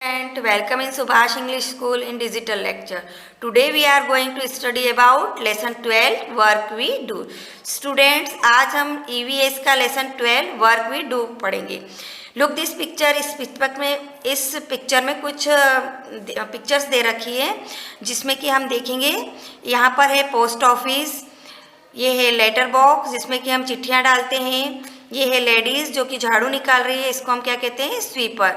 And welcome in Subhash English School in digital lecture. Today we are going to study about lesson 12 work we do. Students, आज हम EVS का lesson 12 work we do पढ़ेंगे. Look this picture. इस picture में कुछ pictures दे रखी है जिसमें कि हम देखेंगे. यहाँ पर है पोस्ट ऑफिस, ये है लेटर बॉक्स जिसमें कि हम चिट्ठियाँ डालते हैं, ये है लेडीज़ जो कि झाड़ू निकाल रही है, इसको हम क्या कहते हैं, स्वीपर.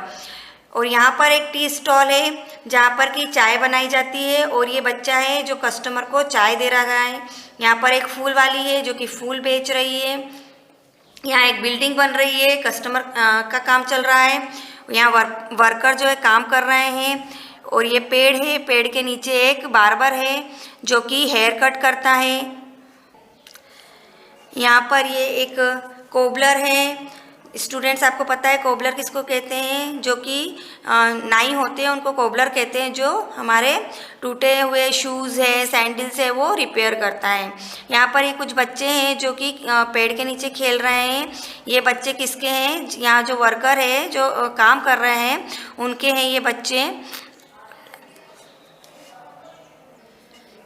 और यहाँ पर एक टी स्टॉल है जहाँ पर कि चाय बनाई जाती है और ये बच्चा है जो कस्टमर को चाय दे रहा है. यहाँ पर एक फूल वाली है जो कि फूल बेच रही है. यहाँ एक बिल्डिंग बन रही है, कस्टमर का काम चल रहा है. यहाँ वर्कर जो है काम कर रहे हैं. और ये पेड़ है, पेड़ के नीचे एक बार्बर है जो कि हेयर कट करता है. यहाँ पर ये एक कोबलर है. स्टूडेंट्स, आपको पता है कोबलर किसको कहते हैं? जो कि नाई होते हैं उनको कोबलर कहते हैं, जो हमारे टूटे हुए शूज़ है, सैंडल्स है, वो रिपेयर करता है. यहाँ पर ये कुछ बच्चे हैं जो कि पेड़ के नीचे खेल रहे हैं. ये बच्चे किसके हैं? यहाँ जो वर्कर है जो काम कर रहे हैं उनके हैं ये बच्चे.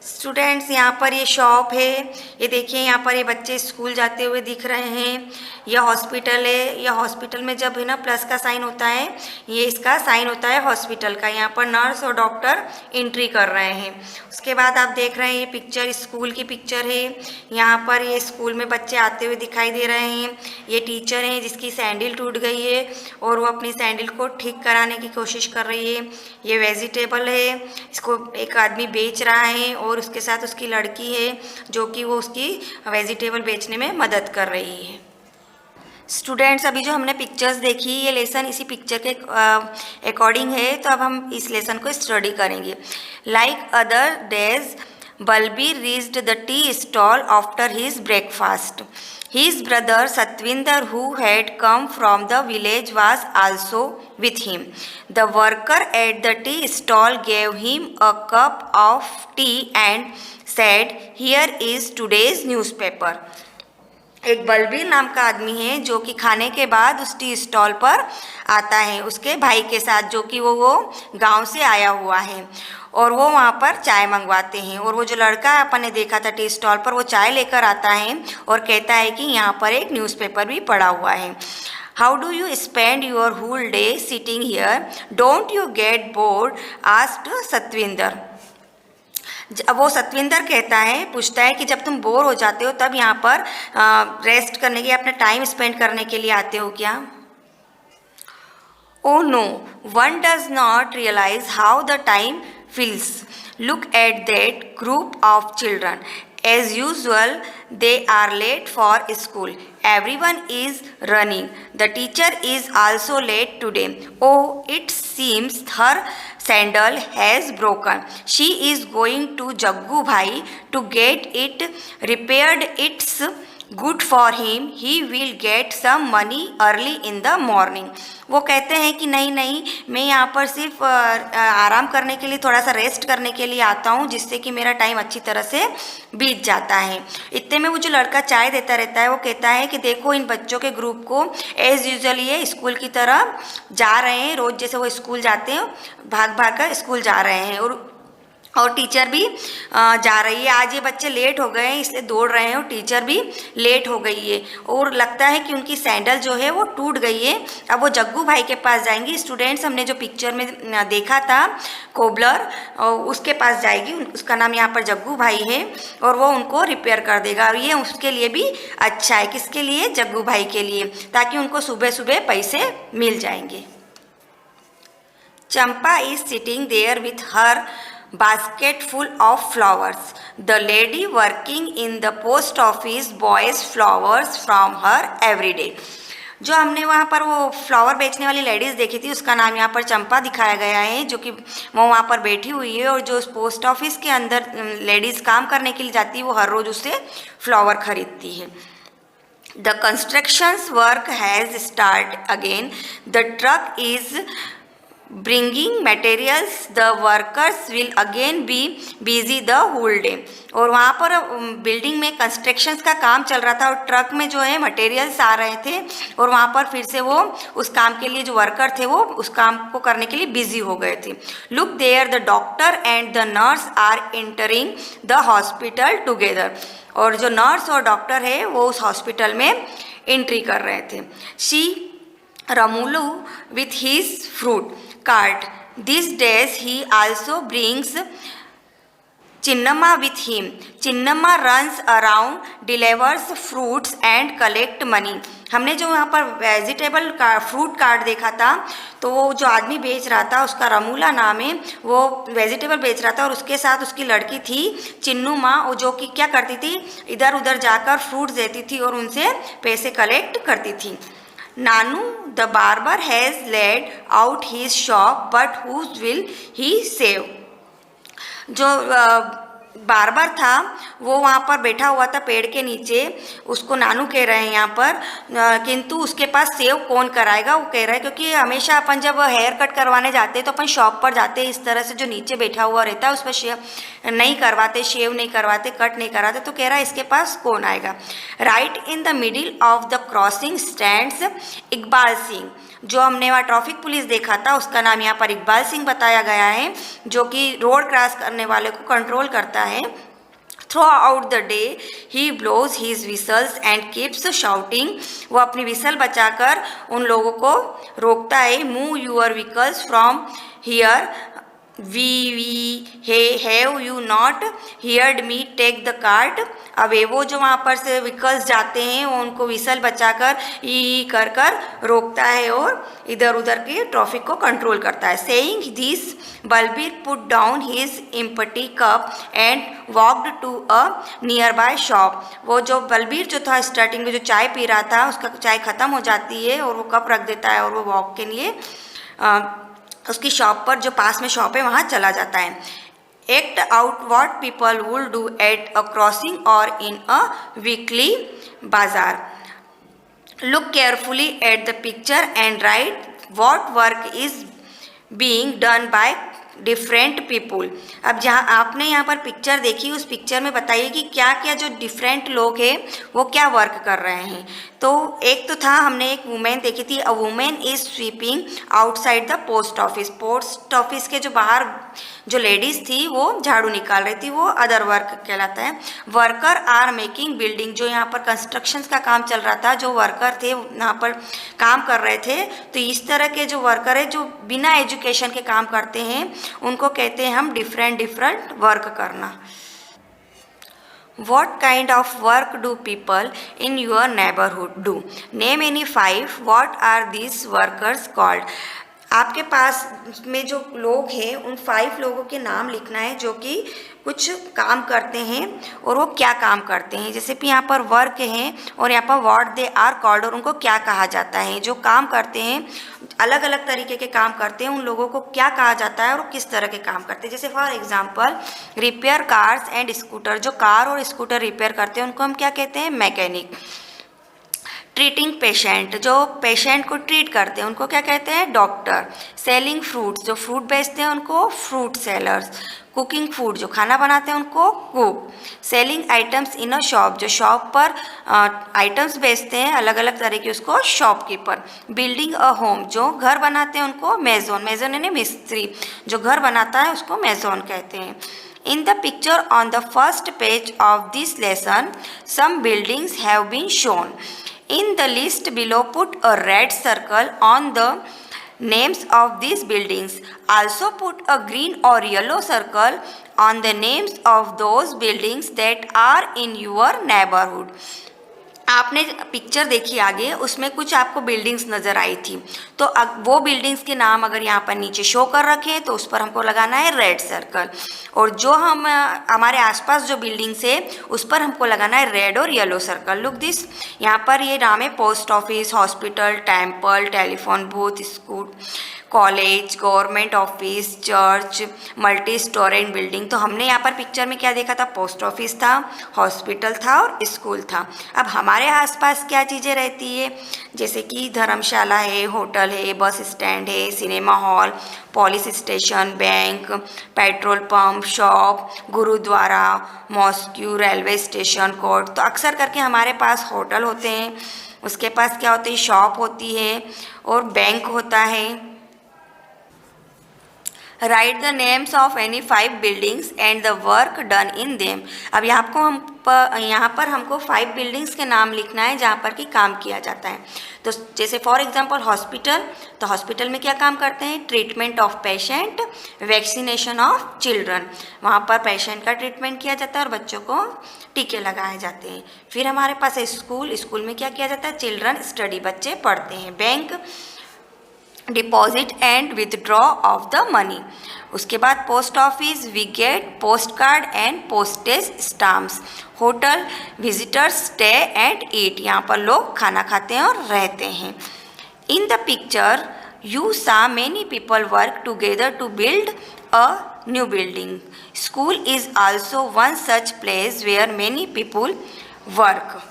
स्टूडेंट्स, यहाँ पर ये शॉप है. ये देखिए, यहाँ पर ये बच्चे स्कूल जाते हुए दिख रहे हैं. यह हॉस्पिटल है. यह हॉस्पिटल में जब है ना प्लस का साइन होता है, ये इसका साइन होता है हॉस्पिटल का. यहाँ पर नर्स और डॉक्टर एंट्री कर रहे हैं. उसके बाद आप देख रहे हैं ये पिक्चर स्कूल की पिक्चर है. यहाँ पर ये स्कूल में बच्चे आते हुए दिखाई दे रहे हैं. ये टीचर हैं जिसकी सैंडल टूट गई है और वो अपनी सैंडल को ठीक कराने की कोशिश कर रही है. ये वेजिटेबल है, इसको एक आदमी बेच रहा है और उसके साथ उसकी लड़की है जो कि वो उसकी वेजिटेबल बेचने में मदद कर रही है. स्टूडेंट्स, अभी जो हमने पिक्चर्स देखी, ये लेसन इसी पिक्चर के अकॉर्डिंग है, तो अब हम इस लेसन को स्टडी करेंगे. Like other days, Balbir reached the tea stall after his breakfast. His brother Satvinder, who had come from the village, was also with him. The worker at the tea stall gave him a cup of tea and said, "Here is today's newspaper." एक बलबीर नाम का आदमी है जो कि खाने के बाद उस टी स्टॉल पर आता है उसके भाई के साथ, जो कि वो गांव से आया हुआ है. और वो वहाँ पर चाय मंगवाते हैं. और वो जो लड़का अपन ने देखा था टी स्टॉल पर, वो चाय लेकर आता है और कहता है कि यहाँ पर एक न्यूज़पेपर भी पड़ा हुआ है. How do you spend your whole day sitting here? Don't you get bored? Asked Satvinder. अब वो सतविंदर कहता है, पूछता है कि जब तुम बोर हो जाते हो तब यहाँ पर रेस्ट करने के, अपना टाइम स्पेंड करने के लिए आते हो क्या? Oh no, one does not realize how the time feels. Look at that group of children. As usual, they are late for school. Everyone is running. The teacher is also late today. Oh, it seems her sandal has broken. She is going to Jaggu Bhai to get it repaired. It's good for him. He will get some money early in the morning. वो कहते हैं कि नहीं, मैं यहाँ पर सिर्फ आराम करने के लिए, थोड़ा सा रेस्ट करने के लिए आता हूँ, जिससे कि मेरा टाइम अच्छी तरह से बीत जाता है. इतने में वो जो लड़का चाय देता रहता है वो कहता है कि देखो, इन बच्चों के ग्रुप को एज़ यूजुअल ये स्कूल की तरफ जा रहे हैं. रोज़ जैसे वो स्कूल जाते हैं, भाग कर स्कूल जा रहे हैं. और टीचर भी जा रही है. आज ये बच्चे लेट हो गए हैं इसलिए दौड़ रहे हैं और टीचर भी लेट हो गई है. और लगता है कि उनकी सैंडल जो है वो टूट गई है. अब वो जग्गू भाई के पास जाएंगी. स्टूडेंट्स, हमने जो पिक्चर में देखा था कोबलर, उसके पास जाएगी. उसका नाम यहाँ पर जग्गू भाई है और वो उनको रिपेयर कर देगा. और ये उसके लिए भी अच्छा है. किसके लिए? जग्गू भाई के लिए, ताकि उनको सुबह सुबह पैसे मिल जाएंगे. Champa is sitting there with her basket full of flowers. The lady working in the post office buys flowers from her every day. जो हमने वहाँ पर वो फ्लावर बेचने वाली लेडीज़ देखी थी, उसका नाम यहाँ पर चंपा दिखाया गया है, जो कि वो वहाँ पर बैठी हुई है. और जो पोस्ट ऑफिस के अंदर लेडीज़ काम करने के लिए जाती है, वो हर रोज़ उससे फ्लावर खरीदती है. The constructions work has started again. The truck is bringing materials the workers will again be busy the whole day. और वहाँ पर बिल्डिंग में कंस्ट्रक्शंस का काम चल रहा था और ट्रक में जो है मटेरियल्स आ रहे थे और वहाँ पर फिर से वो उस काम के लिए जो वर्कर थे वो उस काम को करने के लिए बिजी हो गए थे। Look there the doctor and the nurse are entering the hospital together. और जो नर्स और डॉक्टर है वो उस हॉस्पिटल में एंट्री कर रहे थे। She Ramulu with his fruit cart. These days he also brings Chinnamma with him. Chinnamma runs around, delivers fruits and collect money. हमने जो यहाँ पर वेजिटेबल का फ्रूट कार्ट देखा था तो वो जो आदमी बेच रहा था उसका रमूला नाम है, वो वेजिटेबल बेच रहा था और उसके साथ उसकी लड़की थी चिन्नू माँ, वो जो कि क्या करती थी इधर उधर जाकर फ्रूट्स देती थी और उनसे पैसे कलेक्ट करती थी। Nanu the barber has laid out his shop, but whose will he save? जो बार्बर था वो वहाँ पर बैठा हुआ था पेड़ के नीचे, उसको नानू कह रहे हैं यहाँ पर, किंतु उसके पास सेव कौन कराएगा वो कह रहा है, क्योंकि हमेशा अपन जब हेयर कट करवाने जाते हैं तो अपन शॉप पर जाते हैं, इस तरह से जो नीचे बैठा हुआ रहता है उस पर शेव नहीं करवाते, शेव नहीं करवाते, कट नहीं कराते, तो कह रहा है इसके पास कौन आएगा। Right in the middle of the crossing stands Iqbal Singh. जो हमने वहाँ ट्रैफिक पुलिस देखा था उसका नाम यहाँ पर इकबाल सिंह बताया गया है, जो कि रोड क्रॉस करने वाले को कंट्रोल करता है। Throughout the day he blows his whistles and keeps shouting. वो अपनी विसल बचाकर उन लोगों को रोकता है। Move your vehicles from here. Have you not heard me take the cart away? वो जो वहाँ पर से व्हीकल्स जाते हैं वो उनको विसल बचाकर ई कर कर रोकता है और इधर उधर के ट्रैफिक को कंट्रोल करता है। Saying this, Balbir put down his empty cup and walked to a nearby shop. वो जो बलबीर जो था स्टार्टिंग में जो चाय पी रहा था उसका चाय ख़त्म हो जाती है और वो कप रख देता है और वो वॉक के लिए उसकी शॉप पर जो पास में शॉप है वहाँ चला जाता है। Act out what people would do at a crossing और इन अ वीकली बाजार। Look carefully at the picture and right what work is being done by different people. अब जहाँ आपने यहाँ पर पिक्चर देखी उस पिक्चर में बताइए कि क्या क्या जो डिफरेंट लोग हैं वो क्या वर्क कर रहे हैं। तो एक तो था हमने एक वुमेन देखी थी, a women is sweeping outside the post office. Post office के जो बाहर जो लेडीज़ थी वो झाड़ू निकाल रही थी, वो अदर वर्क कहलाता है। वर्कर आर मेकिंग बिल्डिंग, जो यहाँ पर कंस्ट्रक्शंस का काम चल रहा था, जो वर्कर थे यहाँ पर काम कर रहे थे, तो इस तरह के जो वर्कर है जो बिना एजुकेशन के काम करते हैं उनको कहते हैं हम डिफरेंट वर्क करना। What kind of work do people in your neighborhood do? Name any 5. What are these workers called? आपके पास में जो लोग हैं उन 5 लोगों के नाम लिखना है जो कि कुछ काम करते हैं और वो क्या काम करते हैं। जैसे कि यहाँ पर वर्क हैं और यहाँ पर व्हाट दे आर कॉल्ड और उनको क्या कहा जाता है। जो काम करते हैं अलग अलग तरीके के काम करते हैं उन लोगों को क्या कहा जाता है और किस तरह के काम करते हैं। जैसे for example repair cars and scooter, जो कार और स्कूटर रिपेयर करते हैं उनको हम क्या कहते हैं, मैकेनिक। ट्रीटिंग पेशेंट, जो पेशेंट को ट्रीट करते हैं उनको क्या कहते हैं, डॉक्टर। सेलिंग फ्रूट्स, जो फ्रूट बेचते हैं उनको फ्रूट सेलर्स। कुकिंग फूड, जो खाना बनाते हैं उनको cook. Selling items in a shop, जो शॉप पर आइटम्स बेचते हैं अलग अलग तरह के उसको शॉपकीपर। बिल्डिंग अ होम, जो घर बनाते हैं उनको मेजोन। मेजोन यानी मिस्त्री, जो घर बनाता है उसको मेजोन कहते हैं। In the picture on the first page of this lesson, some buildings have been shown. In the list below, put a red circle on the names of these buildings. Also put a green or yellow circle on the names of those buildings that are in your neighborhood. आपने picture देखी आगे, उसमें कुछ आपको buildings नज़र आई थी, तो वो बिल्डिंग्स के नाम अगर यहाँ पर नीचे शो कर रखे तो उस पर हमको लगाना है रेड सर्कल, और जो हम हमारे आसपास जो बिल्डिंग्स है उस पर हमको लगाना है रेड और येलो सर्कल। लुक दिस, यहाँ पर ये नाम है post office, hospital, temple, telephone booth, school, college, government office, church, multi storage building. तो हमने यहाँ पर पिक्चर में क्या देखा था, पोस्ट ऑफिस था, हॉस्पिटल था और स्कूल था। अब हमारे हमारे आसपास क्या चीज़ें रहती है, जैसे कि धर्मशाला है, होटल है, बस स्टैंड है, cinema hall, police station, bank, petrol pump, shop, gurdwara, mosque, railway station, court. तो अक्सर करके हमारे पास होटल होते हैं, उसके पास क्या होती है, शॉप होती है और बैंक होता है। Right the names of any 5 buildings and the work done in them. अब यहाँ पर हमको 5 बिल्डिंग्स के नाम लिखना है जहाँ पर कि काम किया जाता है। तो जैसे फॉर एग्जांपल हॉस्पिटल, तो हॉस्पिटल में क्या काम करते हैं, treatment of patient, vaccination of children, वहाँ पर पेशेंट का ट्रीटमेंट किया जाता है और बच्चों को टीके लगाए जाते हैं। फिर हमारे पास है स्कूल, स्कूल में क्या किया जाता है, चिल्ड्रन स्टडी, बच्चे पढ़ते हैं। Bank, deposit and withdraw of the money. उसके बाद post office, we get post card and postage stamps. Hotel, visitors stay and eat, यहाँ पर लोग खाना खाते हैं और रहते हैं। In the picture you saw many people work together to build a new building. School is also one such place where many people work.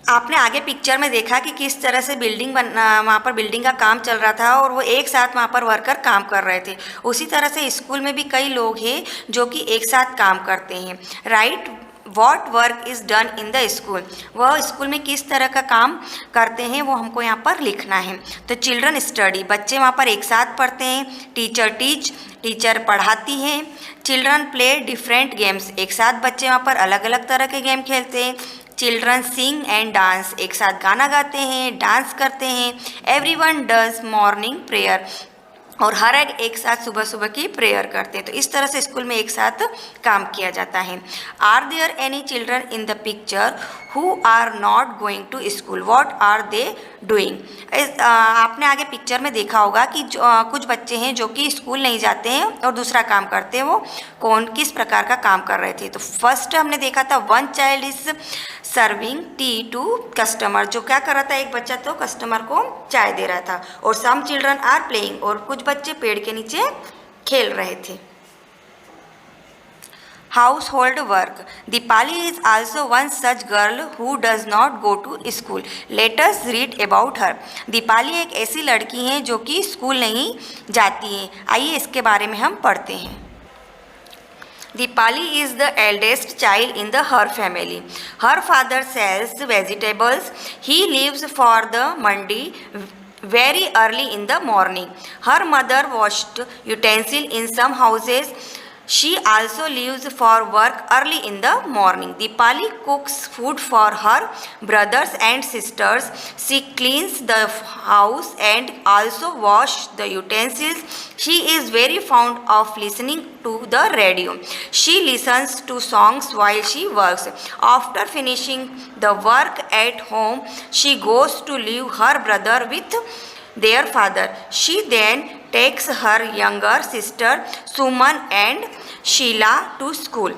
आपने आगे पिक्चर में देखा कि किस तरह से वहाँ पर बिल्डिंग का काम चल रहा था और वो एक साथ वहाँ पर वर्कर काम कर रहे थे। उसी तरह से स्कूल में भी कई लोग हैं जो कि एक साथ काम करते हैं। Right what work is done in the school, वह स्कूल में किस तरह का काम करते हैं वो हमको यहाँ पर लिखना है। तो चिल्ड्रन स्टडी, बच्चे वहाँ पर एक साथ पढ़ते हैं। टीचर टीच, टीचर पढ़ाती हैं। चिल्ड्रन प्ले डिफरेंट गेम्स, एक साथ बच्चे वहाँ पर अलग अलग तरह के गेम खेलते हैं। चिल्ड्रन सिंग एंड डांस, एक साथ गाना गाते हैं, डांस करते हैं। एवरीवन डज मॉर्निंग प्रेयर, और हर एक साथ सुबह सुबह की प्रेयर करते हैं। तो इस तरह से स्कूल में एक साथ काम किया जाता है। Are there any children in the picture who are not going to school, what are they doing. आपने आगे पिक्चर में देखा होगा कि कुछ बच्चे हैं जो कि स्कूल नहीं जाते हैं और दूसरा काम करते हैं। वो किस प्रकार का काम कर रहे थे। तो फर्स्ट हमने देखा था one child is serving tea to customer, जो क्या कर रहा था, एक बच्चा तो कस्टमर को चाय दे रहा था। और सम चिल्ड्रन आर प्लेइंग, और कुछ बच्चे पेड़ के नीचे खेल रहे थे। Household work. Dipali is also one such girl who does not go to school. Let us read about her. Deepali एक ऐसी लड़की है जो कि स्कूल नहीं जाती है। आइए इसके बारे में हम पढ़ते हैं। Dipali is the eldest child in her family. Her father sells vegetables. He leaves for the mandi very early in the morning. Her mother washed utensils in some houses. She also leaves for work early in the morning. Dipali cooks food for her brothers and sisters. She cleans the house and also washes the utensils. She is very fond of listening to the radio. She listens to songs while she works. After finishing the work at home, she goes to leave her brother with their father. She then takes her younger sister Suman and Sheela to school.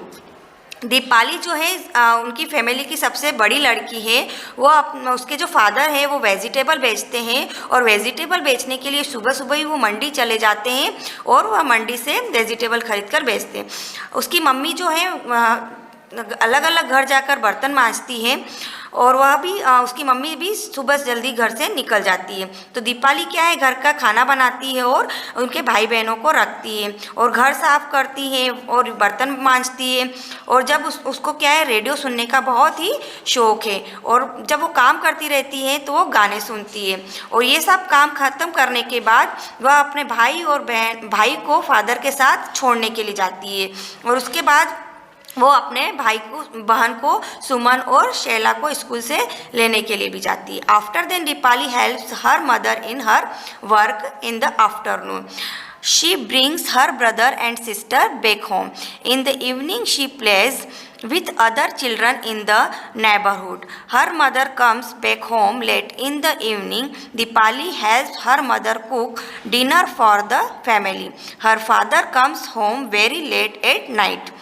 Deepali जो है उनकी family की सबसे बड़ी लड़की है। वो उसके जो फादर है वो वेजिटेबल बेचते हैं और वेजिटेबल बेचने के लिए सुबह सुबह ही वो मंडी चले जाते हैं और वह मंडी से वेजिटेबल खरीद कर बेचते हैं। उसकी मम्मी जो है अलग अलग घर जाकर बर्तन मांजती है और वह भी उसकी मम्मी भी सुबह जल्दी घर से निकल जाती है। तो दीपाली क्या है, घर का खाना बनाती है और उनके भाई बहनों को रखती है और घर साफ करती है और बर्तन मांजती है। और जब उसको क्या है, रेडियो सुनने का बहुत ही शौक़ है और जब वो काम करती रहती है तो वो गाने सुनती है। और ये सब काम ख़त्म करने के बाद वह अपने भाई को फादर के साथ छोड़ने के लिए जाती है और उसके बाद वो अपने बहन को सुमन और शैला को स्कूल से लेने के लिए भी जाती है। After then Deepali helps her mother in her work in the afternoon. She brings her brother and sister back home. In the evening she plays with other children in the neighborhood. Her mother comes back home late in the evening. Dipali helps her mother cook dinner for the family. Her father comes home very late at night.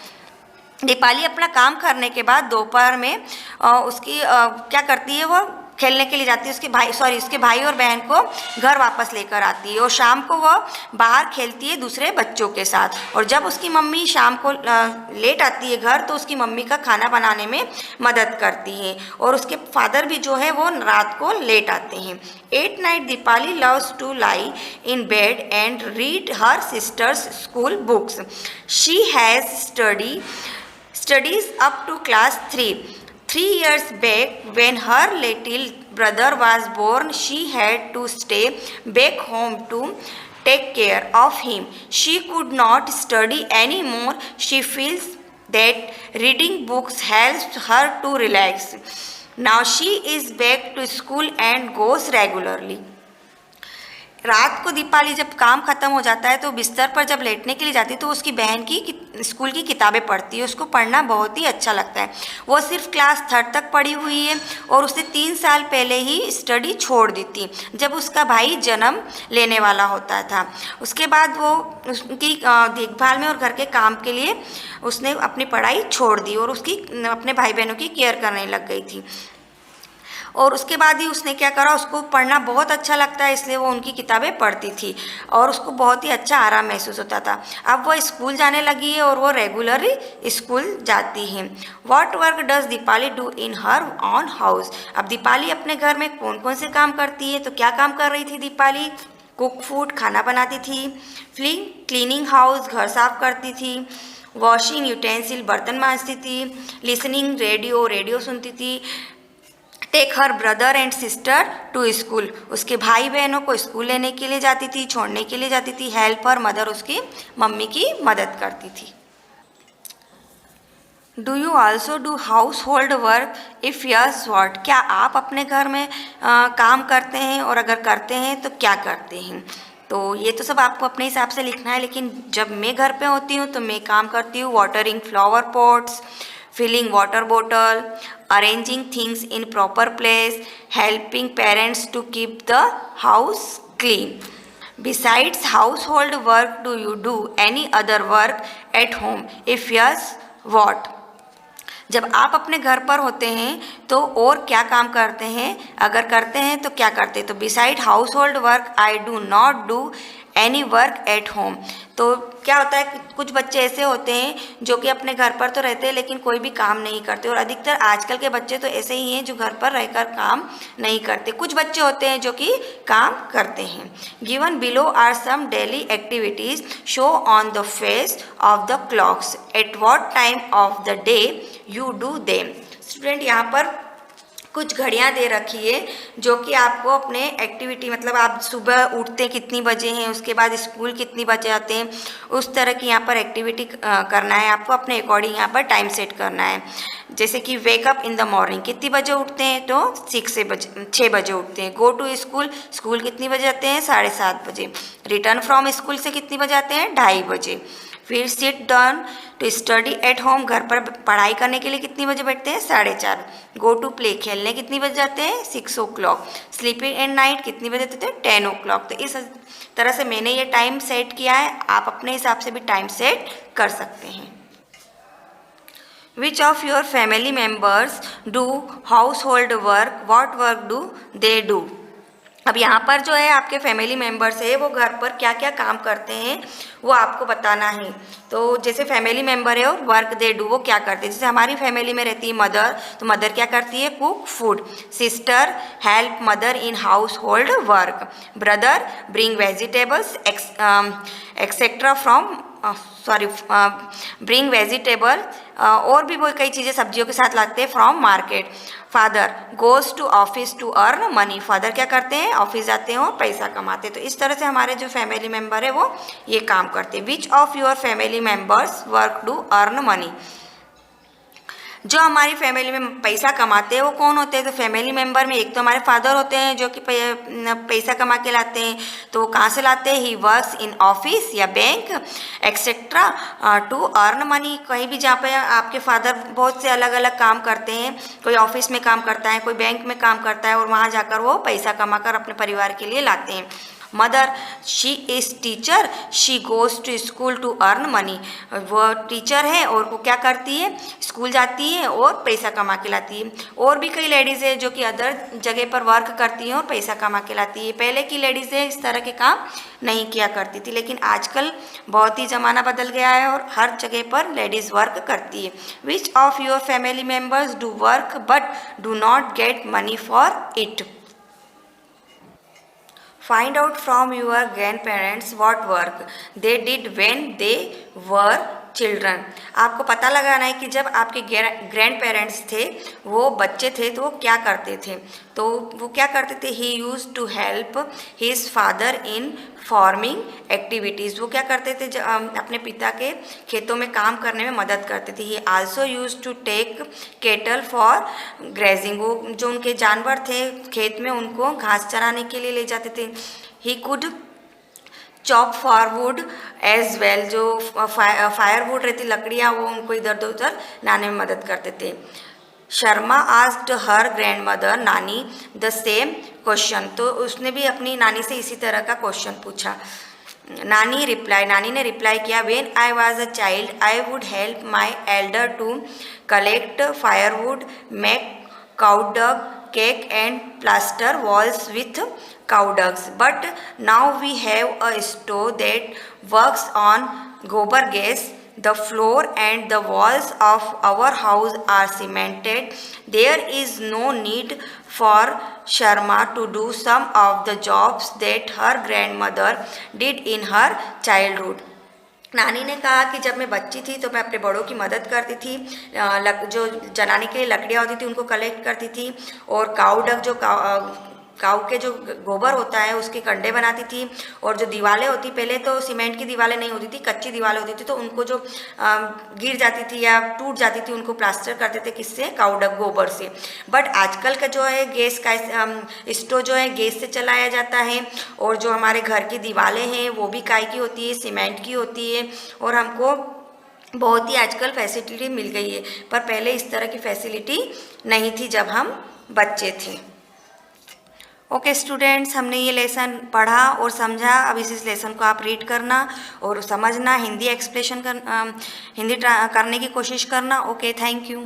Deepali अपना काम करने के बाद दोपहर में उसकी क्या करती है, वो खेलने के लिए जाती है, उसके भाई और बहन को घर वापस लेकर आती है और शाम को वह बाहर खेलती है दूसरे बच्चों के साथ। और जब उसकी मम्मी शाम को लेट आती है घर तो उसकी मम्मी का खाना बनाने में मदद करती है और उसके फादर भी जो है वो रात को लेट आते हैं। At night Dipali loves to lie in bed and read her sister's school books. She has studies up to class 3. 3 years back, when her little brother was born, she had to stay back home to take care of him. She could not study anymore. She feels that reading books helps her to relax. Now she is back to school and goes regularly. रात को दीपाली जब काम ख़त्म हो जाता है तो बिस्तर पर जब लेटने के लिए जाती है तो उसकी बहन की स्कूल की किताबें पढ़ती है। उसको पढ़ना बहुत ही अच्छा लगता है। वो सिर्फ क्लास 3 तक पढ़ी हुई है और उसने 3 साल पहले ही स्टडी छोड़ दी थी जब उसका भाई जन्म लेने वाला होता था। उसके बाद वो उसकी देखभाल में और घर के काम के लिए उसने अपनी पढ़ाई छोड़ दी और उसकी अपने भाई बहनों की केयर करने लग गई थी। और उसके बाद ही उसने क्या करा, उसको पढ़ना बहुत अच्छा लगता है इसलिए वो उनकी किताबें पढ़ती थी और उसको बहुत ही अच्छा आराम महसूस होता था। अब वो स्कूल जाने लगी है और वो रेगुलरली स्कूल जाती है। What work does Deepali do in her on house. अब दीपाली अपने घर में कौन कौन से काम करती है, तो क्या काम कर रही थी दीपाली? कुक फूड, खाना बनाती थी। क्लीनिंग हाउस, घर साफ करती थी। वॉशिंग यूटेंसिल, बर्तन मांजती थी। लिसनिंग, रेडियो सुनती थी। Take her brother and sister to school, उसके भाई बहनों को स्कूल लेने के लिए जाती थी, छोड़ने के लिए जाती थी। हेल्प हर मदर, उसकी मम्मी की मदद करती थी। Do you also do house hold work? If yes what, क्या आप अपने घर में काम करते हैं और अगर करते हैं तो क्या करते हैं? तो ये तो सब आपको अपने हिसाब से लिखना है, लेकिन जब मैं घर पे होती हूँ तो मैं काम करती हूँ watering flower pots, filling water bottle, arranging things in proper place, helping parents to keep the house clean. Besides household work, do you do any other work at home? If yes, what? जब आप अपने घर पर होते हैं तो और क्या काम करते हैं, अगर करते हैं तो क्या करते हैं? तो beside house hold work I do not do any work at home. तो क्या होता है कि कुछ बच्चे ऐसे होते हैं जो कि अपने घर पर तो रहते हैं लेकिन कोई भी काम नहीं करते, और अधिकतर आजकल के बच्चे तो ऐसे ही हैं जो घर पर रहकर काम नहीं करते। कुछ बच्चे होते हैं जो कि काम करते हैं। Given below are some daily activities, show on the face of the clocks, at what time of the day you do them. Student, यहाँ पर कुछ घड़ियाँ दे रखी है जो कि आपको अपने एक्टिविटी, मतलब आप सुबह उठते कितनी बजे हैं, उसके बाद स्कूल कितनी बजे आते हैं, उस तरह की यहाँ पर एक्टिविटी करना है आपको। अपने अकॉर्डिंग यहाँ पर टाइम सेट करना है। जैसे कि वेकअप इन द मॉर्निंग, कितनी बजे उठते हैं? तो 6 बजे उठते हैं। गो टू स्कूल, स्कूल कितनी बजे आते हैं? 7:30 बजे। रिटर्न फ्रॉम स्कूल से कितनी बजे आते हैं? 2:30 बजे। फिर sit down to study at home, घर पर पढ़ाई करने के लिए कितनी बजे बैठते हैं? 4:30। गो टू प्ले, खेलने कितनी बजे जाते हैं? 6 o'clock। स्लीपिंग एट नाइट कितनी बजे जाते हैं? 10 o'clock। तो इस तरह से मैंने ये टाइम सेट किया है, आप अपने हिसाब से भी टाइम सेट कर सकते हैं। Which of your family members do house hold work, what work do they do. अब यहाँ पर जो है आपके फैमिली मेम्बर्स है वो घर पर क्या क्या काम करते हैं वो आपको बताना है। तो जैसे फैमिली मेम्बर है और वर्क दे डू, वो क्या करते हैं? जैसे हमारी फैमिली में रहती है मदर, तो मदर क्या करती है? Cook food. Sister help mother in house hold work. Brother bring vegetables etcetera from bring vegetable, और भी वो कई चीज़ें सब्जियों के साथ लाते हैं from market. Father goes to office to earn money, father क्या करते हैं? ऑफिस जाते हैं और पैसा कमाते हैं। तो इस तरह से हमारे जो फैमिली मेम्बर है वो ये काम करते हैं। Which of your family members work to earn money, जो हमारी फैमिली में पैसा कमाते हैं वो कौन होते हैं? तो फैमिली मेम्बर में एक तो हमारे फादर होते हैं जो कि पैसा कमा के लाते हैं। तो वो कहाँ से लाते हैं? ही वर्क्स इन ऑफिस या bank etcetera to earn money. कहीं भी जहाँ पे आपके फादर बहुत से अलग अलग काम करते हैं, कोई ऑफिस में काम करता है, कोई बैंक में काम करता है, और वहाँ जाकर वो पैसा कमा कर अपने परिवार के लिए लाते हैं। Mother she is teacher, she goes to school to earn money. वो टीचर है और वो क्या करती है, स्कूल जाती है और पैसा कमा के लाती है। और भी कई लेडीज़ है जो कि अदर जगह पर वर्क करती हैं और पैसा कमा के लाती है। पहले की लेडीज़ है इस तरह के काम नहीं किया करती थी, लेकिन आजकल बहुत ही ज़माना बदल गया है और हर जगह पर लेडीज़ वर्क करती है। विच of your family members do work but do not get money for it. Find out from your grandparents what work they did when they were children. आपको पता लगाना है कि जब आपके ग्रैंड पेरेंट्स थे, वो बच्चे थे, तो वो क्या करते थे। तो वो क्या करते थे, he use to help his father in farming activities. वो क्या करते थे, अपने पिता के खेतों में काम करने में मदद करते थे। He also use to take cattle for grazing. वो जो उनके जानवर थे खेत में, उनको घास चराने के लिए ले जाते थे। He could chop firewood as well. जो फायरवुड रहती लकड़ियाँ, वो उनको इधर उधर लाने में मदद करते थे। Sharma asked her grand mother नानी द सेम क्वेश्चन। तो उसने भी अपनी नानी से इसी तरह का क्वेश्चन पूछा। नानी ने रिप्लाई किया, when I was a child I would help my elder to collect firewood, make cow dung cake and plaster walls with cow dung. But now we have a stove that works on gobar gas. The floor and the walls of our house are cemented. There is no need for Sharma to do some of the jobs that her grandmother did in her childhood. नानी ने कहा कि जब मैं बच्ची थी तो मैं अपने बड़ों की मदद करती थी। जो जलाने के लिए लकड़ियाँ होती थी उनको कलेक्ट करती थी, और काऊ डंग जो काऊ के जो गोबर होता है उसके कंडे बनाती थी। और जो दीवारें होती, पहले तो सीमेंट की दीवारें नहीं होती थी, कच्ची दीवारें होती थी, तो उनको जो गिर जाती थी या टूट जाती थी उनको प्लास्टर करते थे, किससे, काऊ डंग गोबर से। बट आजकल का जो है गैस का स्टोव जो है गैस से चलाया जाता है, और जो हमारे घर की दीवारें हैं वो भी काई की होती है, सीमेंट की होती है, और हमको बहुत ही आजकल फैसिलिटी मिल गई है। पर पहले इस तरह की फैसिलिटी नहीं थी जब हम बच्चे थे। ओके स्टूडेंट्स, हमने ये लेसन पढ़ा और समझा। अब इस लेसन को आप रीड करना और समझना, हिंदी एक्सप्रेशन करने की कोशिश करना। Okay, thank you.